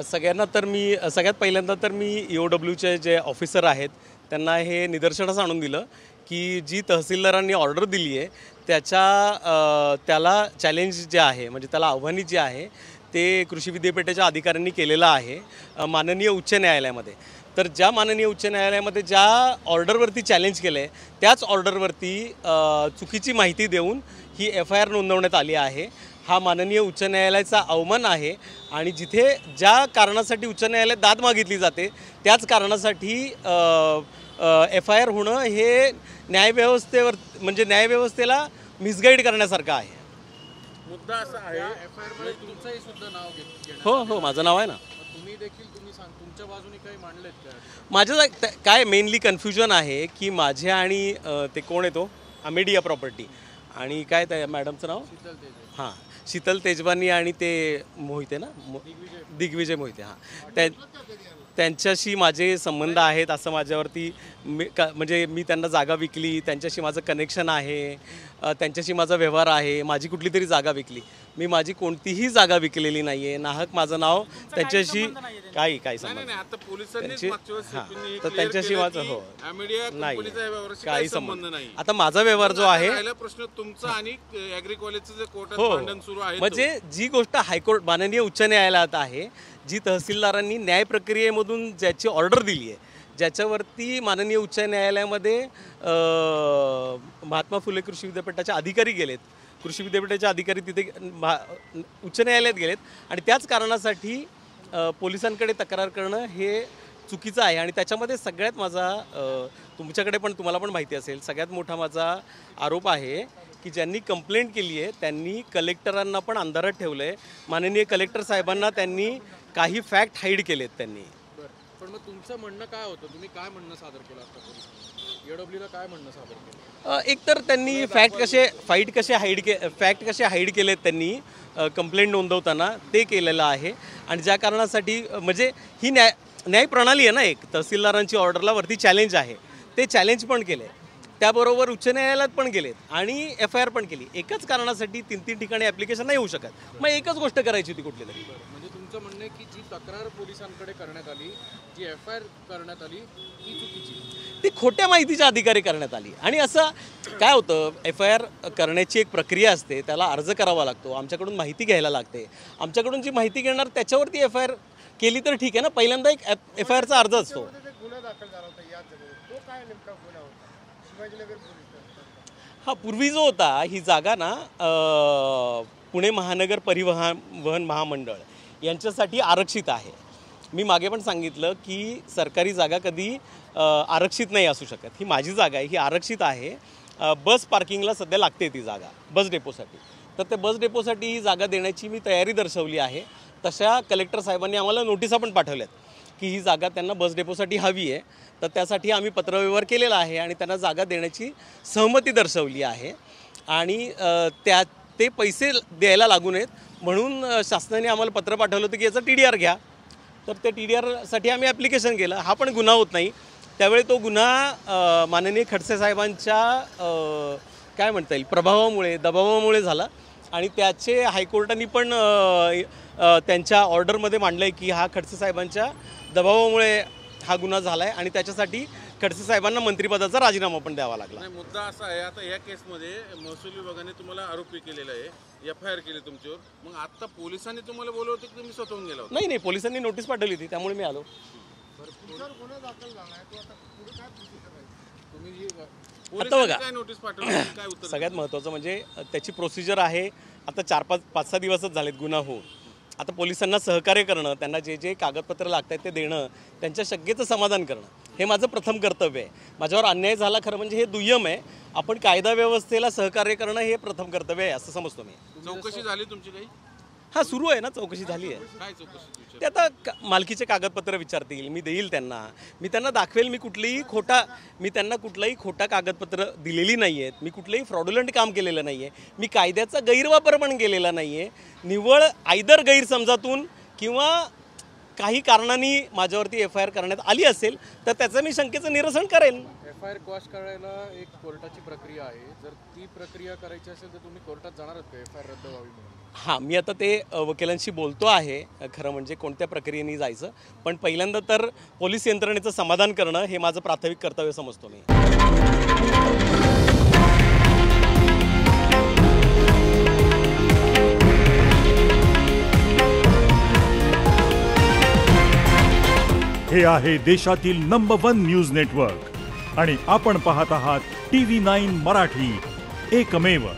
सगळ्यांना तर मी सगळ्यात पहिल्यांदा तर मी EOWचे जे ऑफिसर आहेत त्यांना हे निदर्शनास आणून दिलं की जी तहसीलदारांनी ऑर्डर दिली आहे त्याला चॅलेंज जे आहे म्हणजे त्याला आव्हानित जे आहे ते कृषी विद्यापीठाच्या अधिकाऱ्यांनी केलेलं आहे माननीय उच्च न्यायालयामध्ये. तर ज्या माननीय उच्च न्यायालयामध्ये ज्या ऑर्डरवरती चॅलेंज केलं आहे त्याच ऑर्डरवरती चुकीची माहिती देऊन ही FIR नोंदवण्यात आली आहे. हा माननीय उच्च न्यायालयाचा अवमान आहे आणि जिथे ज्या कारणासाठी उच्च न्यायालयात दाद मागितली जाते त्याच कारणासाठी FIR होणं हे न्यायव्यवस्थेवर म्हणजे न्यायव्यवस्थेला मिसगाईड करण्यासारखं आहे. मुद्दा असा आहे FIR मध्ये तुमचंही सुद्धा नाव घेतलं. हो माझं नाव आहे ना. तुम्ही देखील तुमच्या बाजूने काही मांडलेत का? माझं काय मेनली कन्फ्युजन आहे की माझ्या आणि ते कोण येतो अमेडिया प्रॉपर्टी आणि काय त्या मॅडमचं नाव हां शीतल तेजवानी आणि ते मोहिते ना दिग्विजय मोहिते हां त्यांच्याशी माझे संबंध आहेत असं माझ्यावरती म्हणजे मी त्यांना जागा विकली त्यांच्याशी माझं कनेक्शन आहे त्यांच्याशी माझा व्यवहार आहे. माझी कुठली तरी जागा विकली मी माझी कोणतीही जागा विकलेली नाही आहे. नाहक माझं नाव त्यांच्याशी काही संबंध तर त्यांच्याशी माझं हो नाही काही संबंध नाही. आता माझा व्यवहार जो आहे प्रश्न तुमचा आणि ॲग्री कॉलेजचं जे कोर्टात हो भांडण सुरू आहे म्हणजे जी गोष्ट हायकोर्ट माननीय उच्च न्यायालयात आहे जी तहसीलदारांनी न्याय प्रक्रियेमधून ज्याची ऑर्डर दिली आहे ज्याच्यावरती माननीय उच्च न्यायालयामध्ये महात्मा फुले कृषी विद्यापीठाचे अधिकारी गेलेत कृषी विद्यापीठाचे अधिकारी तिथे उच्च न्यायालयात गेलेत आणि त्याच कारणासाठी पोलिसांकडे तक्रार करणं हे चुकीचं आहे. आणि त्याच्यामध्ये सगळ्यात माझा तुमच्याकडे पण तुम्हाला पण माहिती असेल सगळ्यात मोठा माझा आरोप आहे की ज्यांनी कंप्लेंट केली आहे त्यांनी कलेक्टरांना पण अंधारात ठेवलं आहे. माननीय कलेक्टर साहेबांना त्यांनी काही फॅक्ट हाईड केलेत त्यांनी. पण मग तुमचं म्हणणं काय होतं तुम्ही काय म्हणणं सादर केलं आता EOWला काय म्हणणं सादर केलं? एक तर त्यांनी फॅक्ट कसे हाईड केलेत त्यांनी कंप्लेंट नोंदवताना ते केलेलं आहे. आणि ज्या कारणासाठी म्हणजे ही न्याय प्रणाली आहे ना एक तहसीलदारांची ऑर्डरला वरती चॅलेंज आहे ते चॅलेंज पण केले त्याबरोबर उच्च न्यायालयात पण गेलेत आणि FIR पण केली. एकाच कारणासाठी 3 ठिकाणी ॲप्लिकेशन नाही होऊ शकत. मग एकच गोष्ट करायची होती कुठली तरी. म्हणजे तुमचं म्हणणं आहे की जी तक्रार पोलिसांकडे करण्यात आली जी FIR करण्यात आली ती चुकीची ती खोट्या माहितीच्या अधिकारी करण्यात आली. आणि असं काय होतं FIR करण्याची एक प्रक्रिया असते त्याला अर्ज करावा लागतो आमच्याकडून माहिती घ्यायला लागते आमच्याकडून जी माहिती घेणार त्याच्यावरती FIR केली तर ठीक आहे ना. पहिल्यांदा एक FIRचा अर्ज असतो. हा पूर्वी जो होता ही जागा ना पुणे महानगर परिवहन महामंडळ यांच्यासाठी आरक्षित आहे. मी मागे पण सांगितलं की सरकारी जागा कधी आरक्षित नाही असू शकत. ही माझी जागा आहे ही आरक्षित आहे. बस पार्किंगला सध्या लागते ती जागा बस डेपोसाठी. तर त्या बस डेपोसाठी ही जागा देण्याची मी तयारी दर्शवली आहे. तशा कलेक्टर साहेबांनी आम्हाला नोटिसा पण पाठवल्यात की ही जागा त्यांना बस डेपोसाठी हवी आहे. तर त्यासाठी आम्ही पत्रव्यवहार केलेला आहे आणि त्यांना जागा देण्याची सहमती दर्शवली आहे. आणि ते पैसे द्यायला लागू नयेत म्हणून शासनाने आम्हाला पत्र पाठवलं होतं की याचा TDR घ्या. तर त्या TDRसाठी आम्ही ॲप्लिकेशन केलं. हा पण गुन्हा होत नाही. त्यावेळी तो गुन्हा माननीय खडसे साहेबांच्या काय म्हणता येईल प्रभावामुळे दबावामुळे झाला आणि त्याचे हायकोर्टाने पण त्यांच्या ऑर्डरमध्ये मांडलं आहे की हा खडसे साहेबांच्या दबावामुळे हा गुन्हा झाला आहे आणि त्याच्यासाठी खडसे साहेबांना मंत्रिपदाचा राजीनामा पण द्यावा लागला. मुद्दा असा आहे आता या केसमध्ये महसूल विभागाने तुम्हाला आरोपी केलेला आहे FIR केली तुमच्यावर. मग आता पोलिसांनी तुम्हाला बोलवलं होतं की तुम्ही स्वतःहून गेला होता? नाही पोलिसांनी नोटीस पाठवली होती त्यामुळे मी आलो. आता बघा सगळ्यात महत्त्वाचं म्हणजे त्याची प्रोसिजर आहे. आता 4-5-6 दिवसच झालेत गुन्हा होऊन. आता पोलिसांना सहकार्य करणं त्यांना जे कागदपत्र लागतात ते देणं त्यांच्या शंकेचं समाधान करणं हे माझं प्रथम कर्तव्य आहे. माझ्यावर अन्याय झाला खरं म्हणजे हे दुय्यम आहे. आपण कायदा व्यवस्थेला सहकार्य करणं हे प्रथम कर्तव्य आहे असं समजतो मी. चौकशी झाली तुमची काही? हा सुरू आहे ना चौकशी झाली आहे. काय चौकशी? ते आता मालकीचे कागदपत्र विचारतील मी देईल त्यांना. मी त्यांना दाखवेल मी त्यांना कुठलाही खोटा कागदपत्र दिलेली नाही आहेत. मी कुठलंही फ्रॉडुलंट काम केलेलं नाही आहे. मी कायद्याचा गैरवापर पण केलेला नाही आहे. निव्वळ आयदर गैरसमजातून किंवा काही कारणांनी माझ्यावरती FIR करण्यात आली असेल तर त्याचं मी शंकेचं निरसन करेन. FIR क्वॉश करायला एक कोर्टाची प्रक्रिया आहे. जर ती प्रक्रिया करायची असेल तर तुम्ही कोर्टात जाणार आहात का FIR रद्द व्हावी म्हणून? हां, मी आता ते वकिलांशी बोलतो आहे. खरं म्हणजे कोणत्या प्रक्रियेने जायचं, पण पहिल्यांदा तर पोलीस यंत्रणेचं समाधान करणं हे माझं प्राथमिक कर्तव्य समजतो मी. हे आहे देशातील नंबर 1 न्यूज नेटवर्क आणि आपण पाहत आहात TV9 मराठी, एकमेव.